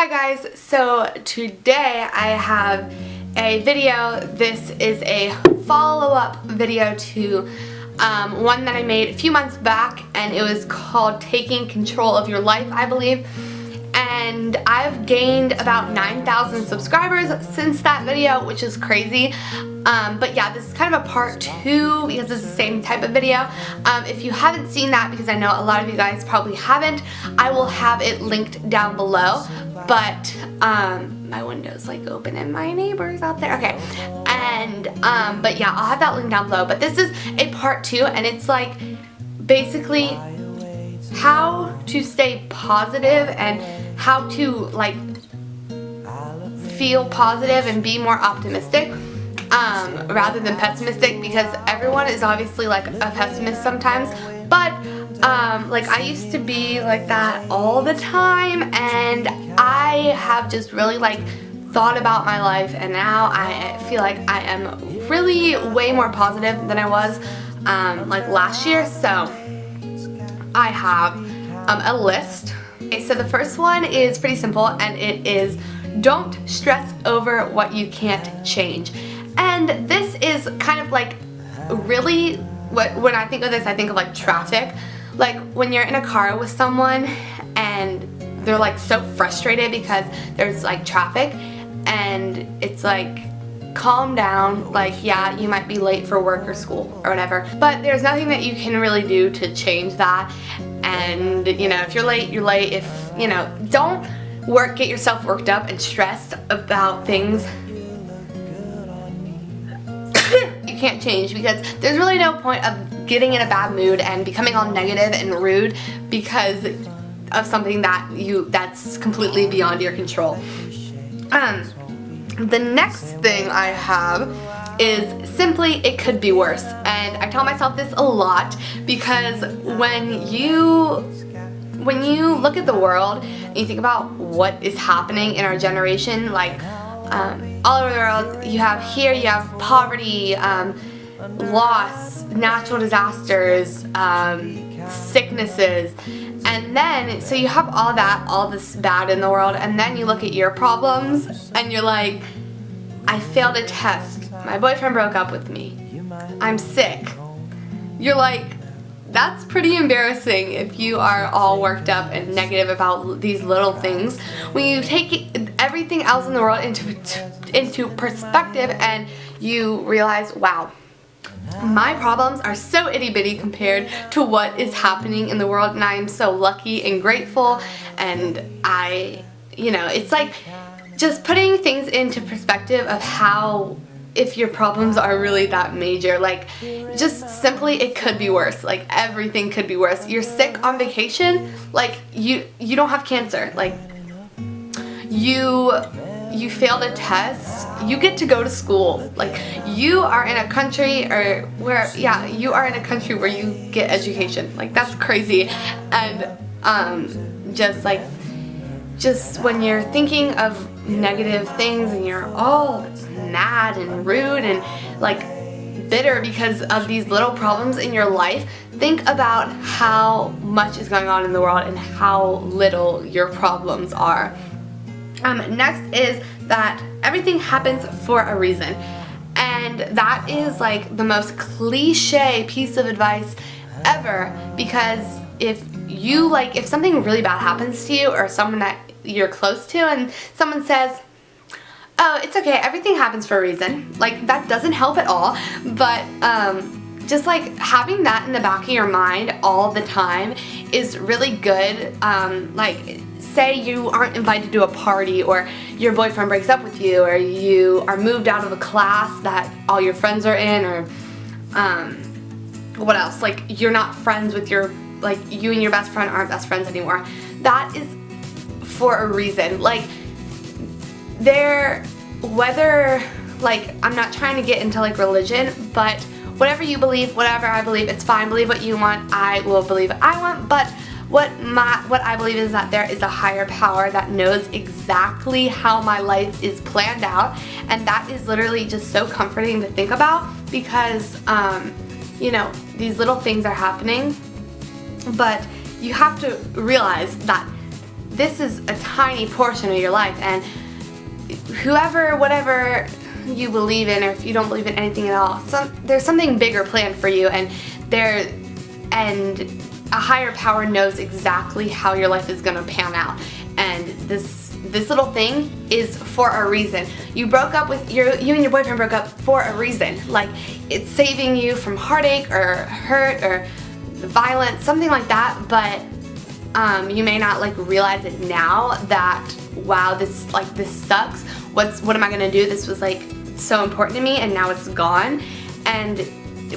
Hi guys, so today I have a video. This is a follow-up video to one that I made a few months back, and it was called Taking Control of Your Life, I believe. And I've gained about 9,000 subscribers since that video, which is crazy. But yeah, this is kind of a part 2 because it's the same type of video. If you haven't seen that, because I know a lot of you guys probably haven't, I will have it linked down below. But my window's like open and my neighbor's out there. Okay, and but yeah, I'll have that link down below. But this is a part 2, and it's like basically how to stay positive and how to like feel positive and be more optimistic rather than pessimistic, because everyone is obviously like a pessimist sometimes, but like I used to be like that all the time, and I have just really like thought about my life, and now I feel like I am really way more positive than I was like last year. So I have a list. Okay, so the first one is pretty simple, and it is don't stress over what you can't change. And this is kind of like really when I think of this, I think of like traffic. Like when you're in a car with someone and they're like so frustrated because there's like traffic, and it's like, calm down, like yeah, you might be late for work or school or whatever, but there's nothing that you can really do to change that. And you know, if you're late, you're late. If you know, don't get yourself worked up and stressed about things you can't change, because there's really no point of getting in a bad mood and becoming all negative and rude because of something that's completely beyond your control. The next thing I have is simply, it could be worse. And I tell myself this a lot, because when you look at the world and you think about what is happening in our generation, like all over the world, you have poverty, loss, natural disasters, sicknesses, and then so you have all this bad in the world, and then you look at your problems and you're like, I failed a test, my boyfriend broke up with me, I'm sick. You're like, that's pretty embarrassing if you are all worked up and negative about these little things. When you take everything else in the world into perspective and you realize, wow, my problems are so itty-bitty compared to what is happening in the world, and I am so lucky and grateful. And it's like just putting things into perspective of how, if your problems are really that major, like just simply, it could be worse. Like everything could be worse. You're sick on vacation, like you don't have cancer, like you failed a test, you get to go to school, like you are in a country you are in a country where you get education. Like that's crazy. And just when you're thinking of negative things and you're all mad and rude and like bitter because of these little problems in your life, think about how much is going on in the world and how little your problems are. Next is that everything happens for a reason, and that is like the most cliche piece of advice ever, because if something really bad happens to you or someone that you're close to, and someone says, oh, it's okay, everything happens for a reason, like that doesn't help at all. But just like having that in the back of your mind all the time is really good. Like say you aren't invited to a party, or your boyfriend breaks up with you, or you are moved out of a class that all your friends are in, or what else, like you're not friends with you and your best friend aren't best friends anymore. That is for a reason. Like I'm not trying to get into like religion, but whatever you believe, whatever I believe, it's fine. Believe what you want, I will believe what I want. But what I believe is that there is a higher power that knows exactly how my life is planned out, and that is literally just so comforting to think about, because these little things are happening, but you have to realize that this is a tiny portion of your life, and whoever, whatever you believe in, or if you don't believe in anything at all, there's something bigger planned for you, and a higher power knows exactly how your life is gonna pan out. And this little thing is for a reason. You and your boyfriend broke up for a reason. Like, it's saving you from heartache or hurt or violence, something like that. But you may not like realize it now that, wow, this sucks. What am I gonna do? This was like so important to me, and now it's gone.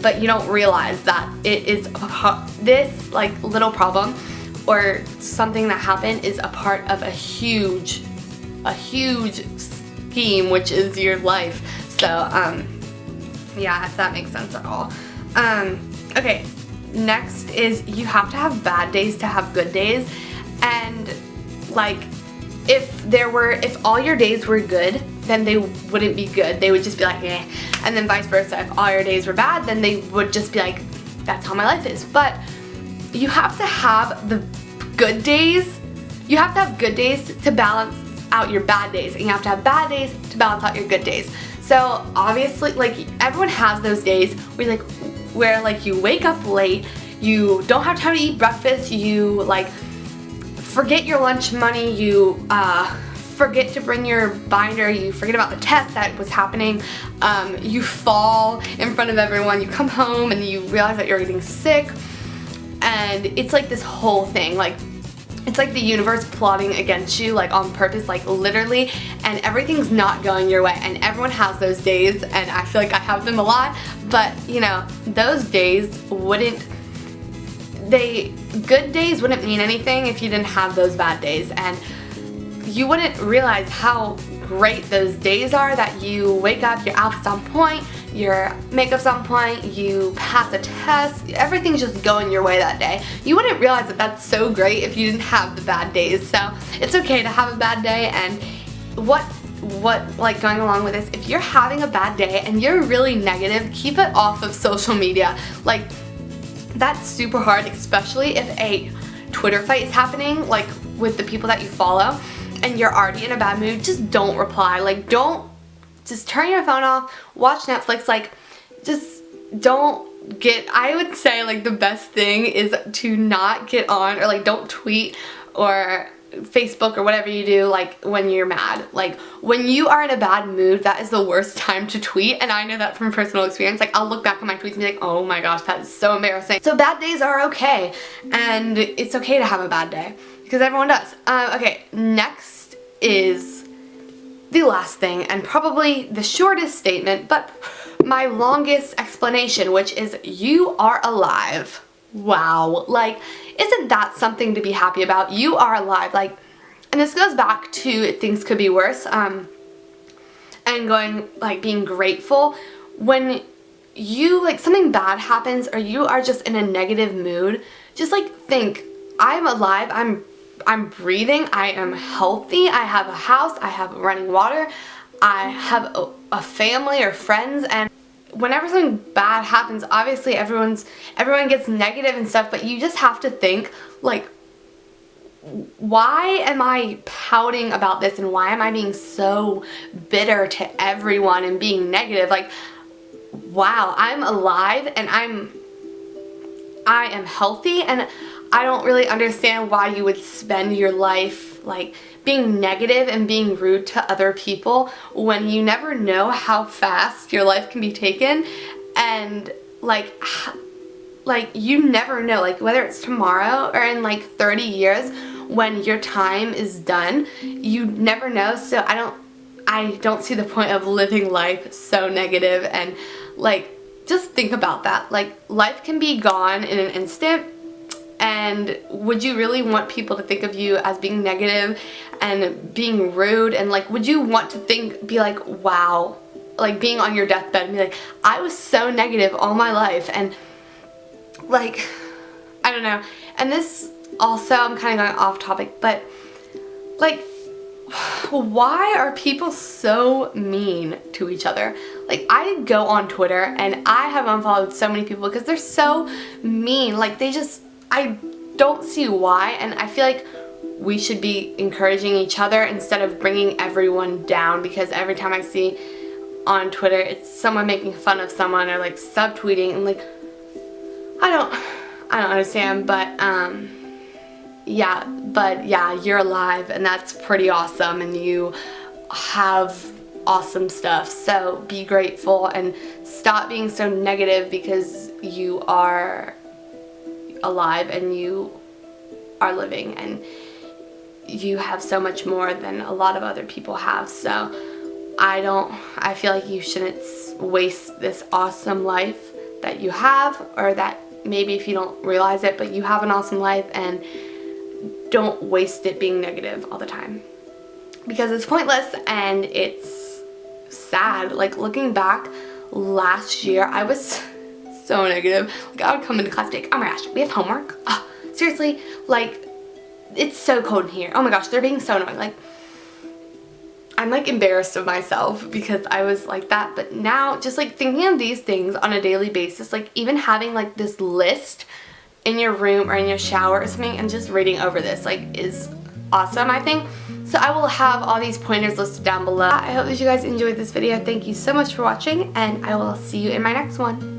But you don't realize that it is this like little problem or something that happened is a part of a huge scheme, which is your life. So yeah, if that makes sense at all. Okay, next is you have to have bad days to have good days. And like, if all your days were good, then they wouldn't be good. They would just be like, eh. And then vice versa. If all your days were bad, then they would just be like, that's how my life is. But you have to have the good days. You have to have good days to balance out your bad days, and you have to have bad days to balance out your good days. So obviously, like, everyone has those days where you wake up late, you don't have time to eat breakfast, you like forget your lunch money, you forget to bring your binder, you forget about the test that was happening, you fall in front of everyone, you come home and you realize that you're getting sick, and it's like this whole thing, like it's like the universe plotting against you, like on purpose, like literally, and everything's not going your way. And everyone has those days, and I feel like I have them a lot, but you know, those days good days wouldn't mean anything if you didn't have those bad days, and you wouldn't realize how great those days are, that you wake up, your outfit's on point, your makeup's on point, you pass a test, everything's just going your way that day. You wouldn't realize that that's so great if you didn't have the bad days. So it's okay to have a bad day. And what like going along with this, if you're having a bad day and you're really negative, keep it off of social media. Like, that's super hard, especially if a Twitter fight is happening, like with the people that you follow, and you're already in a bad mood. Just don't reply. Like, just turn your phone off, watch Netflix, like, just don't get, I would say, like, the best thing is to not get on, or like, don't tweet or Facebook or whatever you do, like, when you're mad. Like, when you are in a bad mood, that is the worst time to tweet, and I know that from personal experience. Like, I'll look back on my tweets and be like, oh my gosh, that is so embarrassing. So bad days are okay, and it's okay to have a bad day, because everyone does. Okay, next is the last thing, and probably the shortest statement, but my longest explanation, which is you are alive. Wow, like, isn't that something to be happy about? You are alive. Like, and this goes back to things could be worse, and going, like, being grateful. When you, like, something bad happens, or you are just in a negative mood, just like think, I'm alive, I'm breathing, I am healthy, I have a house, I have running water, I have a family or friends. And whenever something bad happens, obviously everyone gets negative and stuff, but you just have to think, like, why am I pouting about this, and why am I being so bitter to everyone and being negative? Like, wow, I'm alive, and I am healthy, and I don't really understand why you would spend your life like being negative and being rude to other people when you never know how fast your life can be taken. And like you never know, like, whether it's tomorrow or in like 30 years when your time is done, you never know. So I don't see the point of living life so negative. And like, just think about that. Like, life can be gone in an instant. And would you really want people to think of you as being negative and being rude? And like, would you want to be like, wow, like being on your deathbed and be like, I was so negative all my life? And like, I don't know. And this also, I'm kind of going off topic, but like, why are people so mean to each other? Like, I go on Twitter and I have unfollowed so many people because they're so mean. Like, I don't see why, and I feel like we should be encouraging each other instead of bringing everyone down, because every time I see on Twitter it's someone making fun of someone or like subtweeting, and like I don't understand, but yeah, you're alive and that's pretty awesome, and you have awesome stuff, so be grateful and stop being so negative, because you are alive and you are living and you have so much more than a lot of other people have. So I feel like you shouldn't waste this awesome life that you have, or that maybe if you don't realize it, but you have an awesome life, and don't waste it being negative all the time, because it's pointless and it's sad. Like looking back last year, I was so negative. Like I would come into class and be like, oh my gosh, we have homework? Oh, seriously? Like, it's so cold in here. Oh my gosh, they're being so annoying. Like, I'm like embarrassed of myself because I was like that. But now just like thinking of these things on a daily basis, like even having like this list in your room or in your shower or something and just reading over this like is awesome, I think. So I will have all these pointers listed down below. I hope that you guys enjoyed this video. Thank you so much for watching, and I will see you in my next one.